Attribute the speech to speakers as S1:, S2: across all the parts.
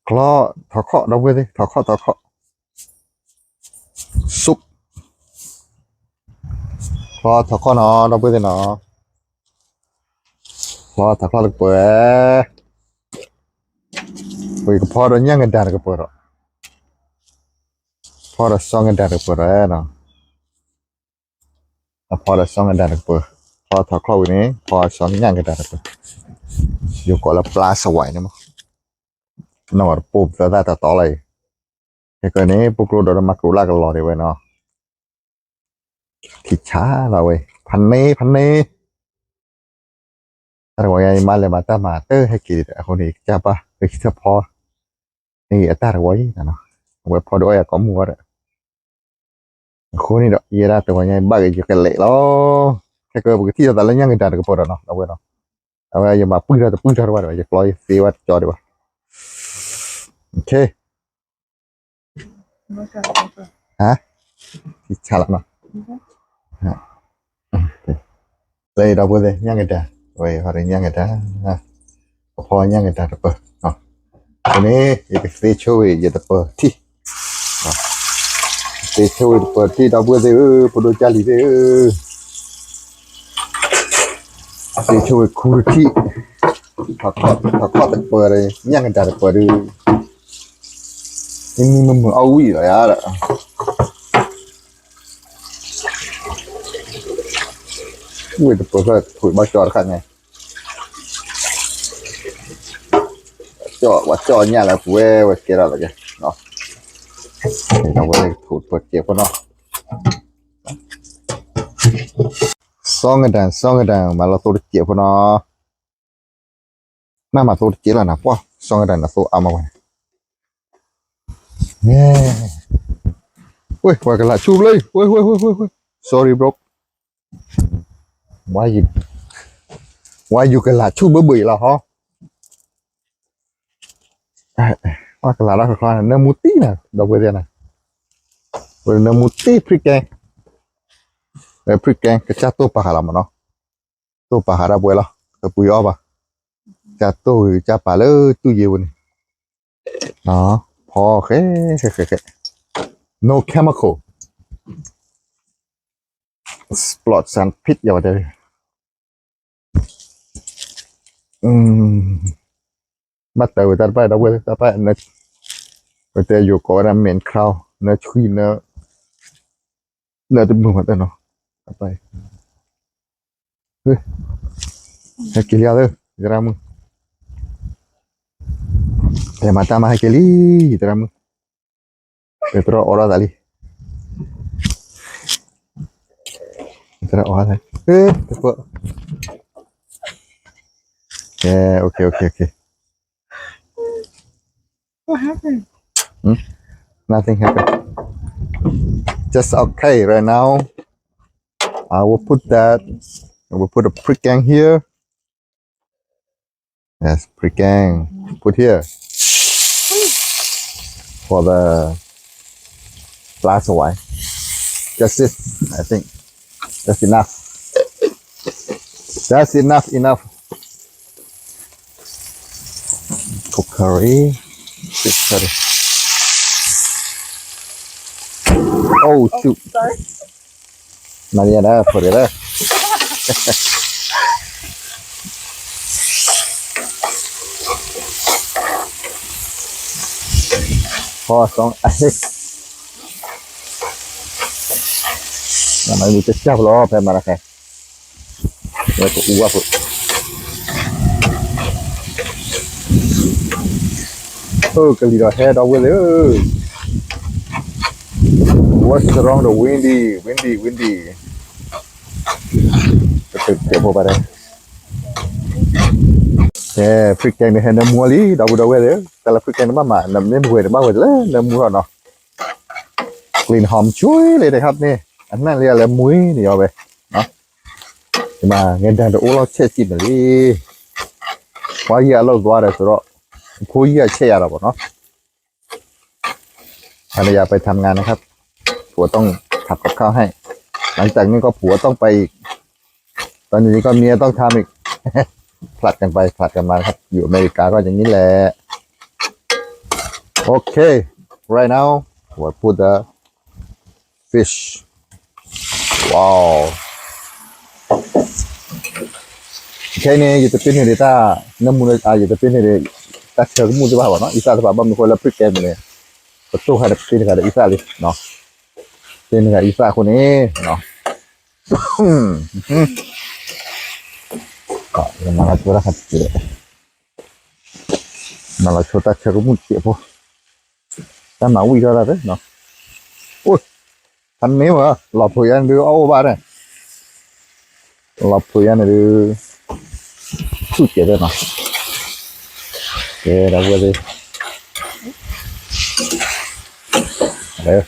S1: คลอถอเคาะเราไปดิถอเคาะซุปคลอถอเคาะเนาะเราไปดิเนาะคลอถอเคาะลึกเปื่อยไปก็พอเราย่างกันได้ก็เปื่อยพอเราซองกันได้ก็เปื่อยเนาะพอเราซองกันได้ก็เปื่อยพอถอเคาะวันนี้พอซองย่างกันได้ก็เปื่อยอยู่ก่อนละปลาสวายนะมั้งนอนปุ๊บจะได้ต่ออะไรแค่นี้ปุ๊บเราโดนมากุลากันรอดีไว้เนาะทิช้าเราเว้ยพันนี้อะไรวะยังมาเลยมาตามาเตอร์ให้กินคนนี้จะปะไปคิดพอนี่อัตราไว้นะเนาะไว้พอด้วยก็มัวเลย คนนี้ดอกเยอะแต่ว่าไงบ้าอยู่กันเละแล้วแค่ก็บางทีเราแต่ละอย่างกันได้ก็พอแล้วเนาะเอาไว้เนาะเอาไว้อย่ามาพึ่งเราแต่พึ่งเราไว้อย่าปล่อยเสียวัดจอดีกว่าโอเคฮะที่ฉลาดเนาะเลยเราไปเลยย่างกันได้ไว้พอได้ย่างกันได้พอย่างกันได้เปิดเนาะวันนี้อย่าไปเสียช่วยอย่าเปิดที่เสียช่วยเปิดที่เราไปเลยพอดูจารีเลยเสียช่วยคูที่ถักเปิดเลยย่างกันได้เปิดดูนี่มันเหมือนเอาวิ่งเลยอ่ะวิ่งเปิดก็ถุยมาจอดขันไงจอเนี่ยแหละกูว่าเกล้าอะไรเนาะเราไปถุยเปิดเก็บก็เนาะซองกันมาเราตัวเก็บก็เนาะน่ามาตัวเก็บแล้วนะพ่อซองกันนะตัวเอามาไว้เนี่ยเฮ้ยว่ากันละชูเลยเฮ้ย sorry bro why youกันละชูเบื่อละฮะว่ากันละแล้วคลานเนื้อมูตี้นะดอกเบี้ยนะเนื้อมูตี้พริกแกงพริกแกงกระชากตัวปลาหลามเนาะตัวปลาหลามบัวละกระปุยอ้อปะจะตัวจะปลาเลยตู้เย็นเนาะพอโอเค no chemical ปลอดสารพิษอย่าไปเลยมาเตอตัดไปเราเว้ยตัดไปเนื้อแต่อยู่ก่อนเหม็นคราวเนื้อชุยเนื้อตัวมือมันเนาะตัดไปเฮ้ยให้กินยาเลยจะรามึงแต่มาตามมาให้กินจะรามึงเป็นตัวออร่าดาลีตัวออร่าดาลีเฮ้ยตัวโอเค
S2: What happened?
S1: nothing happened just okay right now I will put that I will put a prick gang here yes prick gang put here for the glass away just this I think that's enough cook curry fish curry oh shoot
S2: Sorry.
S1: Maria đó put it thereพอสองไอ้ทำไมมีจะเจ้าล้อไปมาละแค่แล้วก็อ้วกกะลีดอแท้ดอกเว้ยเลย what's wrong the windy จะตึกเดี๋ยวพอไปได้พริกแกงในแฮนด์มัวลีดอกเว้ยเลยแต่ละพริกแกงน้ำมันน้ำเนี่ยห่วยมากเลยน้ำมัวเนาะกลิ่นหอมช่วยเลยนะครับนี่อันนั้นเรียกอะไรมุ้ยนี่เอาไปเนาะมาเงินเดือนโอ้เราเช็ดจิบเลยว่าเยอะเราตัวอะไรสุดผู้เยอะเชี่ยเราบ่เนาะภรรยาไปทำงานนะครับผัวต้องทำกับข้าวให้หลังจากนี้ก็ผัวต้องไปอีกตอนนี้ก็เมียต้องทำอีกผลัดกันไปผลัดกันมาครับอยู่อเมริกาก็อย่างนี้แหละ Okay, right now we put the fish. Wow. Cái này giờ tập này để ta năm mươi giờ tập này để ta chờ cái mua cho bà bảo nó isa cho bà mình coi là prepare này có tôi hay là tên là isa đi nó tên là isaคนนี้เนาะก็malah curah hati malah छोटा chờ mua chuyện po ta nấu gì ra đấy nó ui thành nếu mà lọp thời gian đưa ô ba này lọp thời gian này đưa chút chuyện đấy nó cái đâu qua đi đấy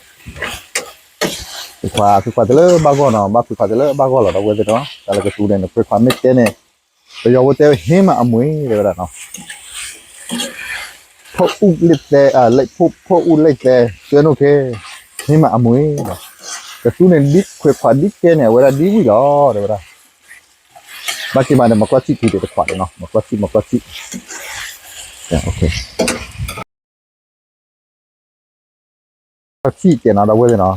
S1: คือควาเตลอบ้าก็เนาะบ้าคือควาเตลอบ้าก็หรอเราเว้ยเนาะแต่เราก็สู้เนี่ยคือความไม่เก่เนี่ยแต่ยาวเตลเฮมาอมุยเดี๋ยวเนาะพออุเล็กแต่เล็กพออุเล็กแต่เกินโอเคเฮมาอมุยเนาะแต่สู้เนี่ยดิคือควาดิเก่เนี่ยเวลาดีวิลอเดี๋ยวบางทีมันเนี่ยมันก็ชิดๆเดี๋ยวควาเนาะมันก็ชิดโอเคก็ชิดเนาะเราเว้ยเนาะ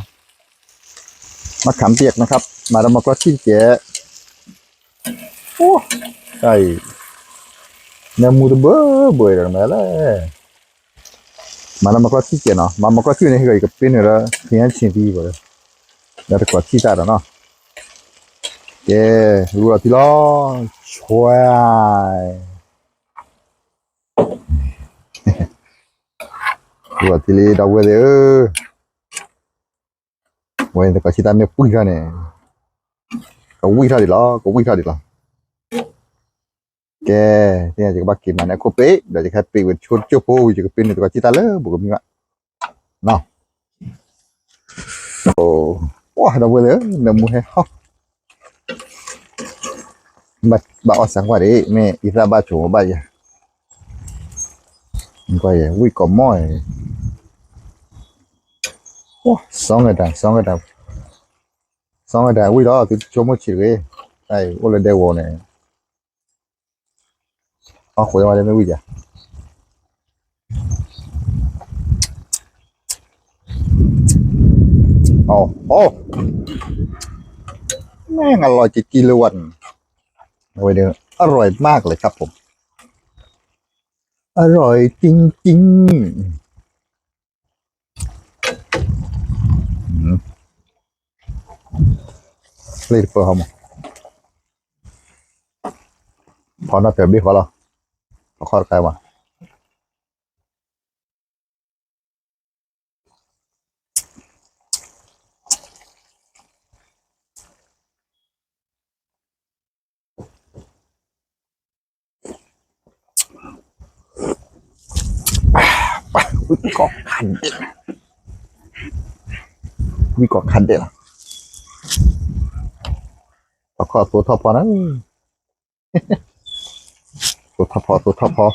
S1: มะขามเปียกนะครับมาแล้วมาก็ชิ้นเจ๋โอ้ใช่เนื้อหมูตัวเบ้อเบื่อแล้วเลยมาแล้วมาก็ชิ้นเจ๋เนาะมาก็ชิ้นนี้ก็อีกเป็นอะไรเพี้ยนชิ้นดีกว่าเลยแล้วก็ชิ้นตาเนาะเจ๋รู้ว่าที่ล้อช่วยรู้ว่าที่ลีดาวเดอเว้ยแต่ก็ชิ้นตาไม่ปุ้ยกันเนี่ยก็วิ่งท่าดิล้อก็วิ่งท่าดิล้อแกเนี่ยจะบักกินมาเนี่ยโคเป๊ะเดี๋ยวจะแค่ปีกเป็นชุดเจ้าปูจะก็เป็นตัวจิตาเลยบุกมีวะเนาะโอ้ว้าเราไปเลยเนื้อหมูแห้งบัดบ่าวสังว่าดิแม่อีราบาโฉบายมันก็ยังวิ่งก่อม้อยว้าสองกระดาวิ่งแล้วติดชั่วโมงฉีดเลยไอ้โอเลเดวเนี่ยเอาคุยมาได้ไม่วิ่งจ้ะโอ้แม่งอร่อยจิตกิลวันโอ้ยเดี๋ยวอร่อยมากเลยครับผมอร่อยจริงๆเลยเปิดห้องพอน่าจะบิ๊กพอแล้วขอใครมาวิกอกคันเด็ดวิกอกคันเด็ดแล้วก็ตัวท็อปพอนะตัวท็อปพอ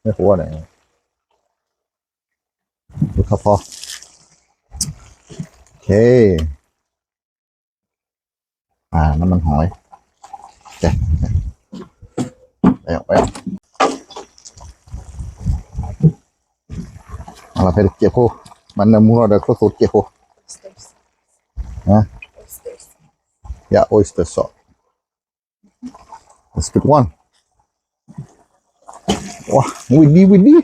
S1: ไม่หัวไหนตัวท็อปพอโอเคน้ำมันหอยโอเคไปเราไปเกี่ยวโคมันน้ำมูนเราเดี๋ยวเขาสูตรเกี่ยวโคฮะ yeah oyster sauce that's good one ว้าวินดี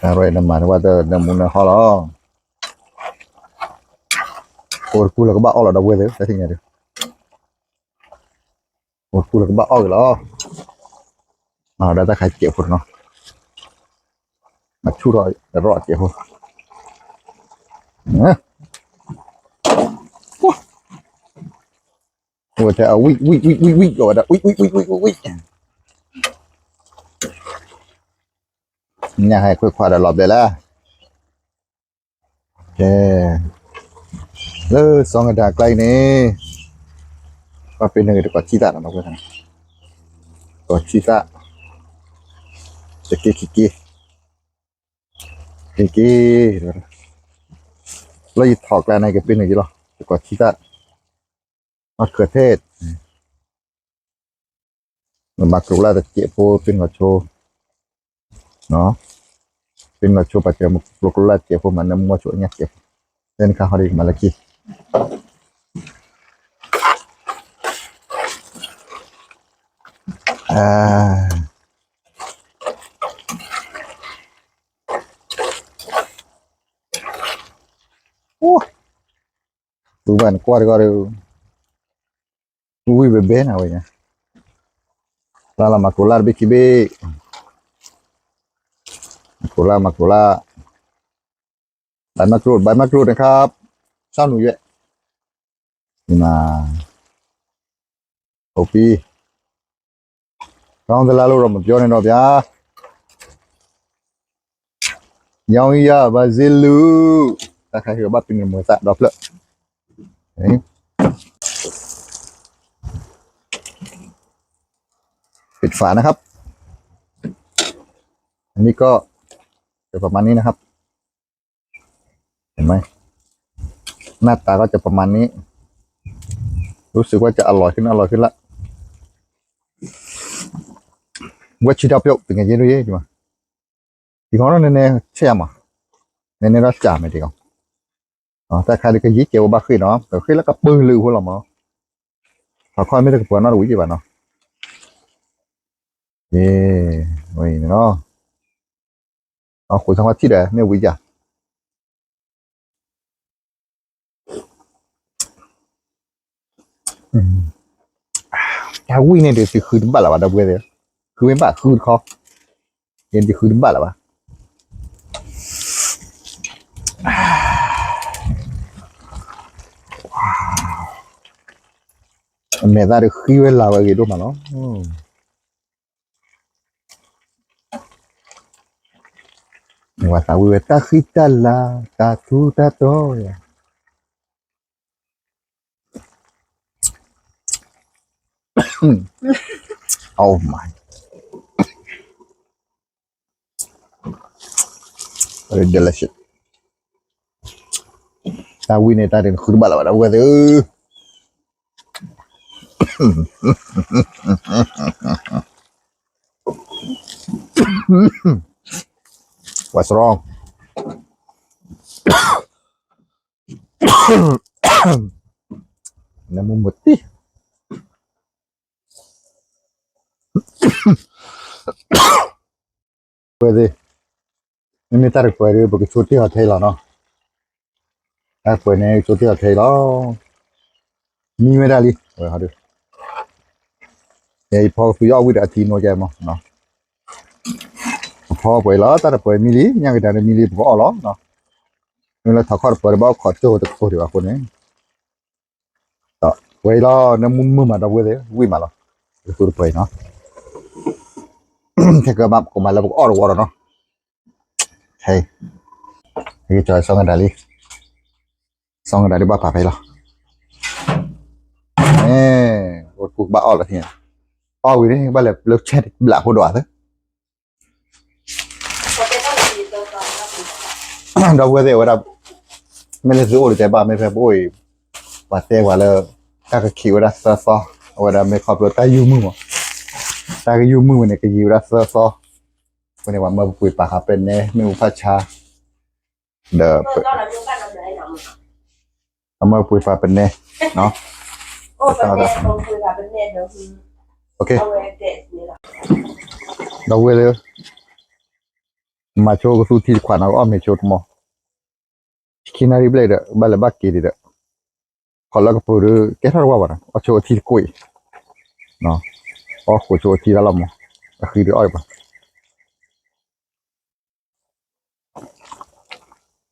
S1: อะไรน้ำมันว่าจะน้ำมูนเขาหรอโอ้กูเลยก็บ้าออกแล้วดาวเว้ยเลยได้ที่ไงดิโอ้กูเลยก็บ้าออกแล้วได้แต่ใครเกี่ยวคนเนาะมาชูรอยรอดเกี่ยวคนนะโอ้จะเอาวิ่งก่อนนะวิ่งเนี่ยให้ค่อยควาดหลบได้แล้วโอเคสองกระดาษไกลนี่ก็เป็นหนึ่งเดี๋ยวก่อนชีตาเนาะเพื่อนก่อนชีตาจะกี้แล้วยึดถอกแล้วในกับเป็นหนึ่งจีหรอเดี๋ยวก่อนชีตา มะเขือเทศมันมักรูลาตะเกียบโพเป็นกับโชเนาะเป็นกับโชปัจจัยมุกรูลาเกียบโพมันน้ำมัวโชเนี่ยเก็บเล่นข้าวดีมาละกี้อ่าโอ้ดูบ้านกวาดก็เร็วดูวิเบเบ้นะเว้ยเนี่ยลาลามาโคลาบิกิเบโคลามาโคลาใบมะกรูดใบมะกรูดนะครับชอบหนูเยอะนี่มาโอปีน้องจะลาลูกเราหมดย้อนเนาะพี่ยองยาบาซิลูถ้าใครเห็นบ้าเป็นมือสะดอกเลยปิดฝานะครับอันนี้ก็จะประมาณนี้นะครับเห็นไหมหน้าตาก็จะประมาณนี้รู้สึกว่าจะอร่อยขึ้นละว่าชิดาเปียวเป็นไงเยอะด้วยดีมั้ยดีของเราเนี่ยเชื่อมั้ยเนี่ยเราจ่าไม่ดีของอ๋อแต่ใครที่ก็ยิ่งเจียวบ้าขึ้นเนาะแต่ขึ้นแล้วก็ปื้อลือพวกเราเนาะพอค่อยไม่ได้กับปวดน่ารู้จีบ้าเนาะเย้โอ้ยเนาะเอาคุยทั้งวันที่เดียวไม่วิ่งจ้ะแค่วิ่งเนี่ยเดี๋ยวจะคืนบ้าหรอวะดับเบิลเลยคือเป็นบ้าคืนคอเย็นจะคืนบ้าหรอวะแม่ตาเดี๋ยวคือเวลาไปกี่ตัวมาเนาะว่าตาวิเวตาคิตาลาตาทูตาโตโอ้ my very delicious ตาวินเนี่ยตาเดินคืนบ้าหรอวะดับเบิลเออWhat's wrong น้ำมันหมดที่เปิดดิไม่มีตาเปิดเลยบอกชุดที่เขาเทแล้วเนาะถ้าเปิดในชุดที่เขาเทแล้วมีไม่ได้เลยเออเขาดูไอ้พอคือยอดวิดาทีโนใจมั้งเนาะพอเปิดแล้วตาเปิดมิลลิยังก็ได้มิลลิก็อ๋อแล้วเนาะนี่เราถ้าเขาเปิดบ้าขอโจ้ตะโกนดีกว่าคนนี้ต่อเวลาน้ำมือมาดับเบิลเลยวิ่งมาแล้วคือเปิดเนาะแค่ก็มาก็มาแล้วก็อ๋อแล้วเนาะใช่ที่จอยสองกันได้เลยสองกันได้บ้าป่าไปแล้วเออโอ้กูบ้าอ๋อแล้วทีนี้อ๋อวิ่งนี่บ้าเลยเลิกแชทหลับหัวด่วนเลยดับเบิลเลยว่าดับไม่เลยซื้อโอ้ใจบ้าไม่แพ้บุ้ยบาดเจ็บว่าเลยถ้าก็คิวรัสซอว่าดับไม่ขอบรถตายูมือตาก็ยูมือเนี่ยก็ยูรัสซอวันนี้ว่ามาปุยปากเป็นเนี่ยไม่รู้พัชชาเดอเอามาปุยปากเป็นเนี่ยเนาะโอเคเราเวเลยมาโชว์ก็สู้ที่ขวัญเอาอ้อมให้โชว์มอคินารีเบลเดอร์บาลบักกี้ดีเด้อขอแล้วก็พูดแกท่าว่านะเอาโชว์ที่กุยเนาะอ๋อโชว์ที่ละลมก็คืออ้อยปะ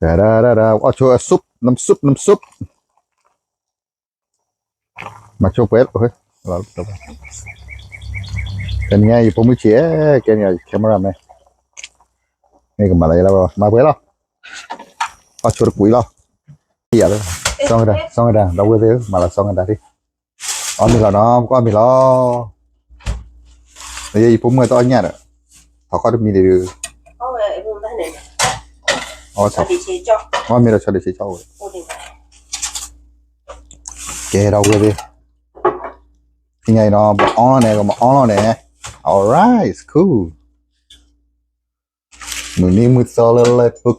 S1: ดาเอาโชว์ซุปน้ำซุปมาโชว์เป็ดเฮ้ยเรากันไงผมไม่เชื่อกันไงแคมราไหมนี่ก็มาเลยแล้วมาเป็ดแล้วเอาโชว์กุยแล้วเหี้ยเลยสองกันได้เราเวทีมาละสองกันได้ดิอ๋อมีแล้วเนาะก็มีแล้วเดี๋ยวผมเมื่อตอนเนี้ยเขาก็มีดีอ๋อชอบอ๋อมีเราชอบดีเช่าแกเราเวที thì ngày đó bỏ on này còn bỏ on này alright it's coolมือนี้มือโซเลยปุ๊บ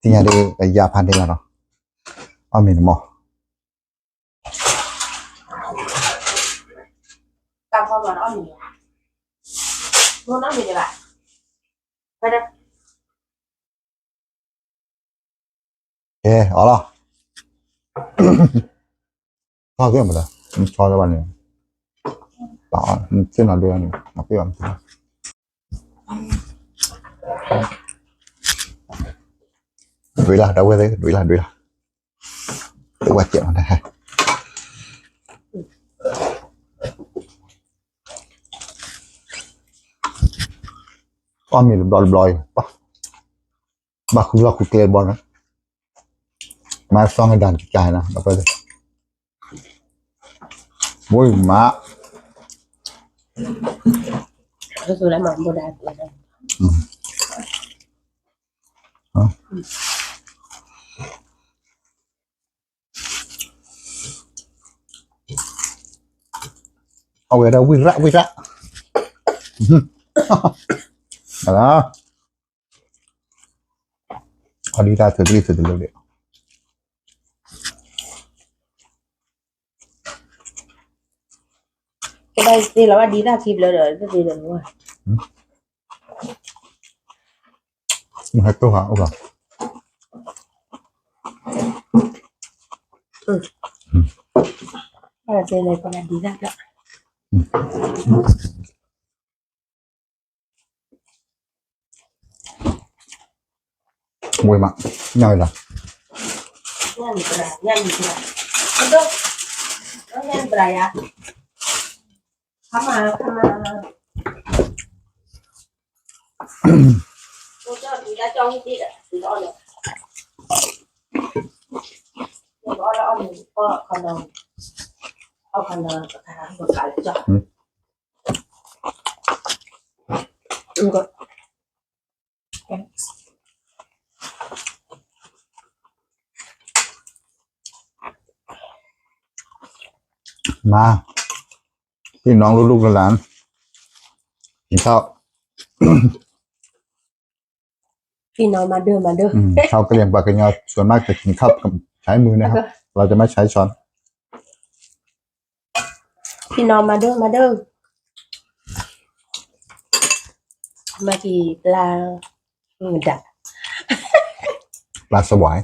S1: ที่ยังได้ยาพันธุ์ได้แล้วเนาะเอามีนหมอ
S2: Tao không mà nó mì nó mì lại phải đây
S1: เออเอาล่ะข้าวเกี่ยวหมดเลยชอบแล้ววันนี้ต่อเส้นหนาเดือนมาเปรี้ยวđuổi là đâu đấy đuổi là tự qua chuyện này con mình đòi lòi bà không lo cuộc chơi bòn đó mà xong cái đàn chài nè nó phải môi má
S2: cái số lại mà mua đạt ở đây
S1: เอาไว้เราวิ่งระđó họ đi ra thử được đấy
S2: cái đây thì là đi ra kịp rồi cái gì rồi đúng không
S1: nhưng hai câu hả ông bảo
S2: hay là trên này còn là đi ra đó
S1: mùi mặn nhồi là
S2: nhanh betul nó nhanh beraya sama tôi cho đi ra trong cái gì đấy từ đó được từ đó mình có khả năng một cái cho có
S1: มาพี่น้องลูกๆหลานกินข้าว
S2: พี่น้องมาเด้อ
S1: ข้าวกระเลียงปลากระยอส่วนมากจะกินข้าวกับใช้มือนะครับ เราจะไม่ใช้ช้อน
S2: พี่น้องมาเด้อมากี่ปลาดัก
S1: ปลาสวาย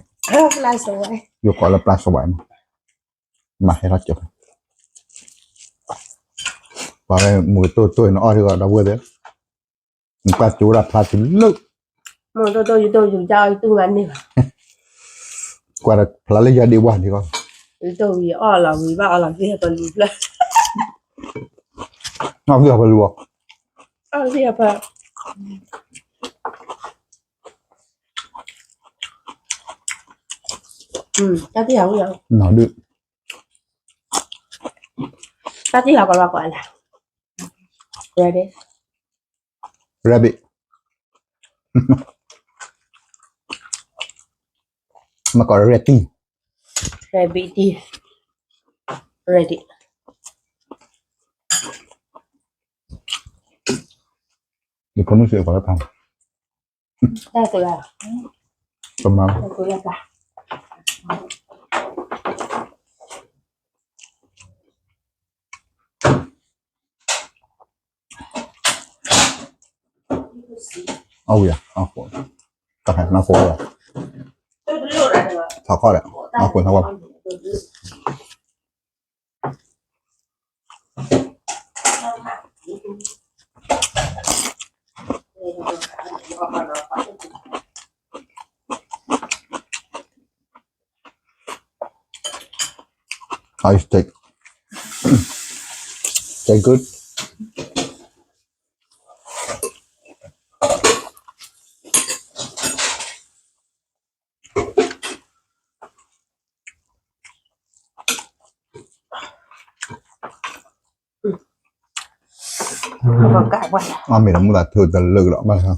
S2: ปลาสวย
S1: อยู่ก่อนแล้วปลาสวายมาให้เราเก็บว่าไปมือตัวน้อยดีกว่าเราเว้ยเด้อปลาจูราปลาจุลึก
S2: มือตัวอยู่เจ้าตัวมันนี่
S1: กว่าปลาเลยยาดีกว่าดีกว่า
S2: ตัวอยู่อ้อเรามีบ้าอ้อเราเสียไปรู้เลย
S1: นอกเรื่องไปรัว
S2: อ้อเสียไปcái tí hậu vậy
S1: หนาวดื้อ
S2: cái tí hậu còn gọi là ready
S1: rabbit มาก่อน ready
S2: rabbit đi ready
S1: เดี๋ยวคนรู้สึกก่อนแล้วท
S2: ได้ตัวละ
S1: ำประมาณ
S2: ได้ตัวละจ้ะ
S1: เอาอย่าเอาฝนตะแคงน้ำฝนเลย
S2: tôi đưa ra được
S1: ถอดข้อเลยเอาฝนทั้งวัน I steak stay good
S2: mà cãi quá
S1: mình không là thừa từ lừ đó mà không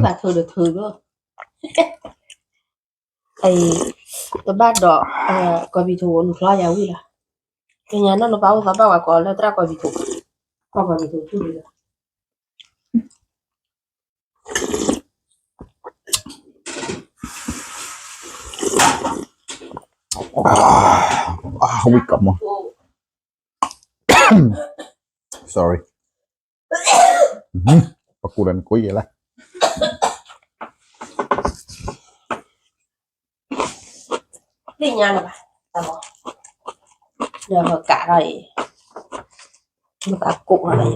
S2: là thừa được thừa cơ ai tôi bắt đó coi bị thua nó lo giàu gì là cái nhà nó bảo và bảo có là tra có gìถูกcó gìถูกchút đi
S1: không biết cầm mà sorry Pakuran ko vậy là
S2: cái nhà này tao bảo giờ mà cả rồi mà cả cụ ở đây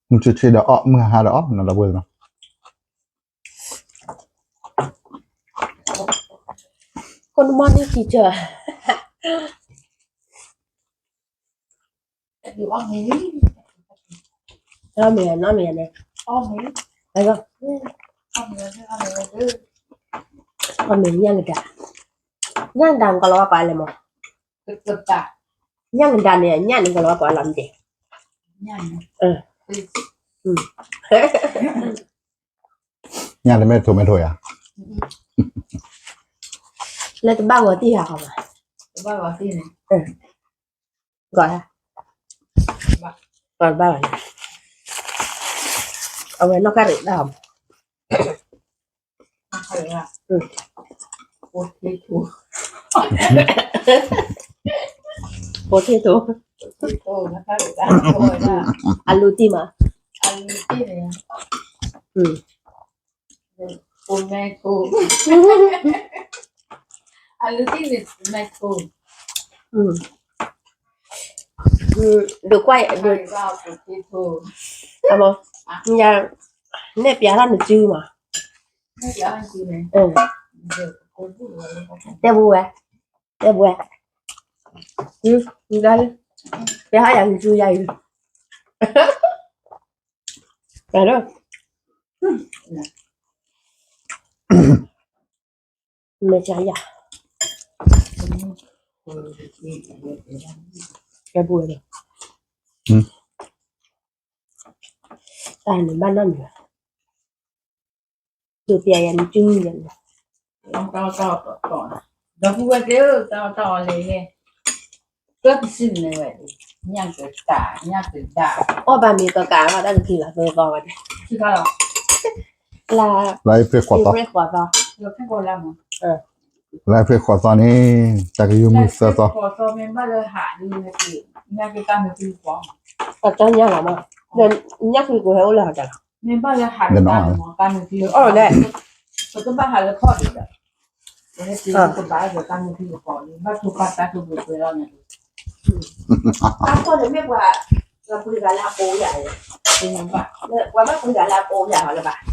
S1: mình chưa đỏ mưa hà đỏ nó là vừa mà
S2: con mon đi thì chờ
S3: Điều ăn nghĩ
S2: nó mè này
S3: con nghĩ
S2: thấy không
S3: ăn người cứ
S2: con mè nhang người ta nhang đàn có lo phải là một
S3: cực cực cả
S2: nhang đàn này nhang có lo phải làm gì
S3: nhanh
S1: nhà này mẹ thôi à
S2: là tụi bao giờ đi học mà
S3: bao vào tin này
S2: gọi à còn bao này ông ấy nó cắt được đâu
S3: phải là ôi thế thua
S2: có thế thôi
S3: tôi nó phải được ăn rồi là
S2: alu tim mà
S3: ăn cái này
S2: ừ
S3: cô mẹ cô ăn cái này mẹ cô
S2: ừ được quay được
S3: phải vào của thế thua
S2: à mà nhà nếp giá là được chưa mà
S3: nó giờ ăn gì này
S2: ừ
S3: được cô vui rồi
S2: đeo bùa ừ ra đi cái hai ăn chưa dày rồi đó mẹ chạy à cái bùa này
S1: ừ.
S2: tài này 3 năm rồi từ tiền ăn chưa vậy
S3: to đó vui kêu to này nghe rất xinh này vậy nhang cái tả
S2: ô bà mì cả mà đang thì là vừa vào rồi
S3: chứ sao
S2: là
S1: lại phải khoa to
S2: favorite quả vào
S3: được cái gọi là
S1: lại phải khoa to này chắc cái dùng sơ to
S3: có so mình bắt đầu hạ đi thì nhà cái cam thì quá
S2: ở trong nhà là mà nên nhắc thì của là chẳng
S3: mình bắt đầu hạ cái cam thì
S2: ở đây
S3: tôi cứ bắt hạ là khó được đấy thì tôi bắt được cam thì khó bắt tôi bắt ta tôi vừa vừa rồi này
S2: anh con được biết là quý gà la bố vậy
S3: thì mình bắt
S2: qua bắt quý gà la bố vậy là bà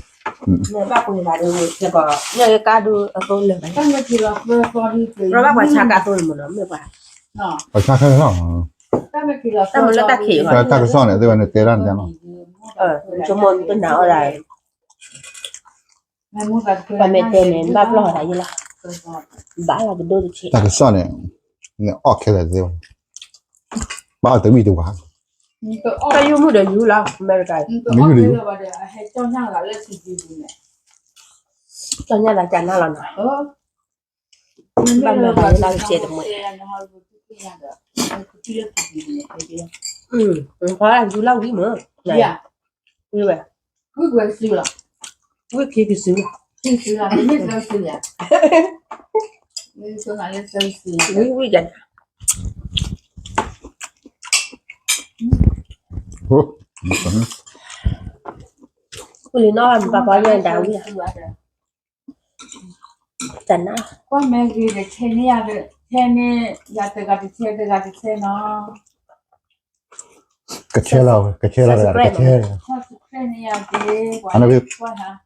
S2: nên bắt quý gà được thì có nhờ cá đưa tôi lên
S3: cam thì là vừa vừa đi thì
S2: rồi bác bà cha cá tôi một nó mới bà
S3: nó
S1: phải khác cái đó
S3: cam thì là
S2: ta muốn ta khỉ
S1: phải ta cái son này tôi này tê ran cho nó
S2: cho môn tôi nào là và mẹ tên này bác lo là gì là bả là cái đôi chị
S1: ta cái son này nó ọc cái là gì bao tới bị tiêu hóa
S2: cái yêu mua được yêu là America
S3: hay cho nhau là lên thì gì này
S2: cho nhà là chả nào là ban đầu là làm chuyện được một phải là yêu lâu đi nữa này như vậy
S3: cứ quên xưa là
S2: quý khi xíu
S3: mình biết đâu xưa à mình số nào lên xưa
S2: quý dành quý nói bà có nhân đạo gì chẳng nào
S3: qua mẹ gì để thế này giờ tự gặp thế nó
S1: cái chế là cái chế
S3: thế này thì
S1: anh biết
S3: qua hả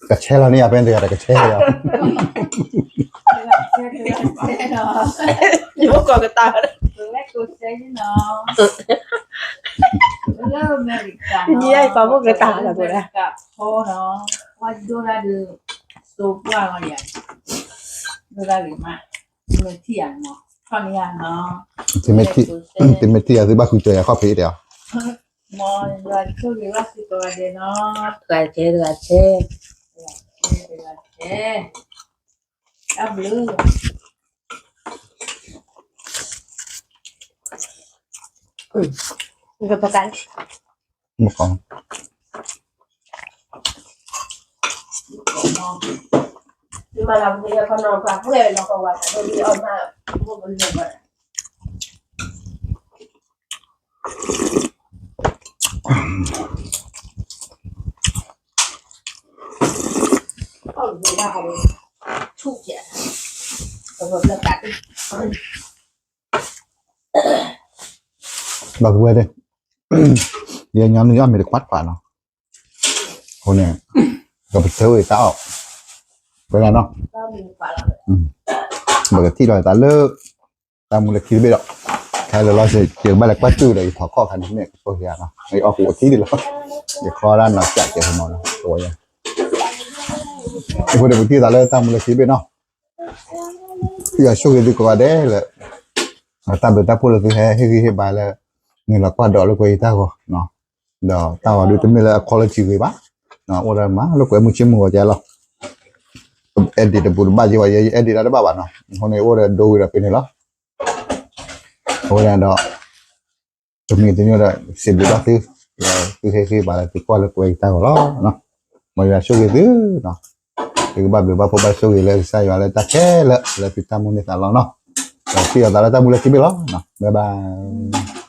S1: cái chế là này bên đây là cái chế à
S2: vô còn cái ta đấy như ai có một cái tà là của đây
S3: nó qua đô la được số qua rồi nhỉ đô la để mà người thiện mà Konya no.
S1: ti metti a riba cuccia a coffee dia
S3: Mo la tu li va si to de no.
S2: Gache.
S3: A blue.
S2: Người ta cắn.
S1: một con
S2: Nhưng mà làm thì con nó vào cái này nó còn vào cái đi ôm mà mua một lượng vậy. Không gì nào chụp vậy. Rồi là cắt đi.
S1: bà quê đây giờ nhóm nó mới được quát phải nó hôm nay gặp chơi tao vậy là nó
S2: Tao mình phải là
S1: mà cái thi rồi ta lơ ta muốn là khi biết đâu hay là lo sẽ trường ba là quát chữ đấy thọ kho thành này có gì nó cái ở của thi đi là để kho ra nó chạy chạy không nó rồi cái hồi đầu tiên ta lơ ta muốn là khi biết đâu giờ số cái gì có đấy là ta biết ta phụ là cái bài là người là qua đó là quay ta rồi nó đó tao đi tới mình là college người bác nó orang mah lu kue musim mau aja lo edit de burba jiwa ya edit ada baba no hone orang do ira pini lo orang đó tụi mình thì là xin được thứ khi bà là thì qua là quay tao lo nó mà là số cái thứ nó thì bà được bà phụ bà số cái là sai vào là ta cái là kita muốn ta lo nó khi ở đó là ta muốn là cái biết lo nó bye bye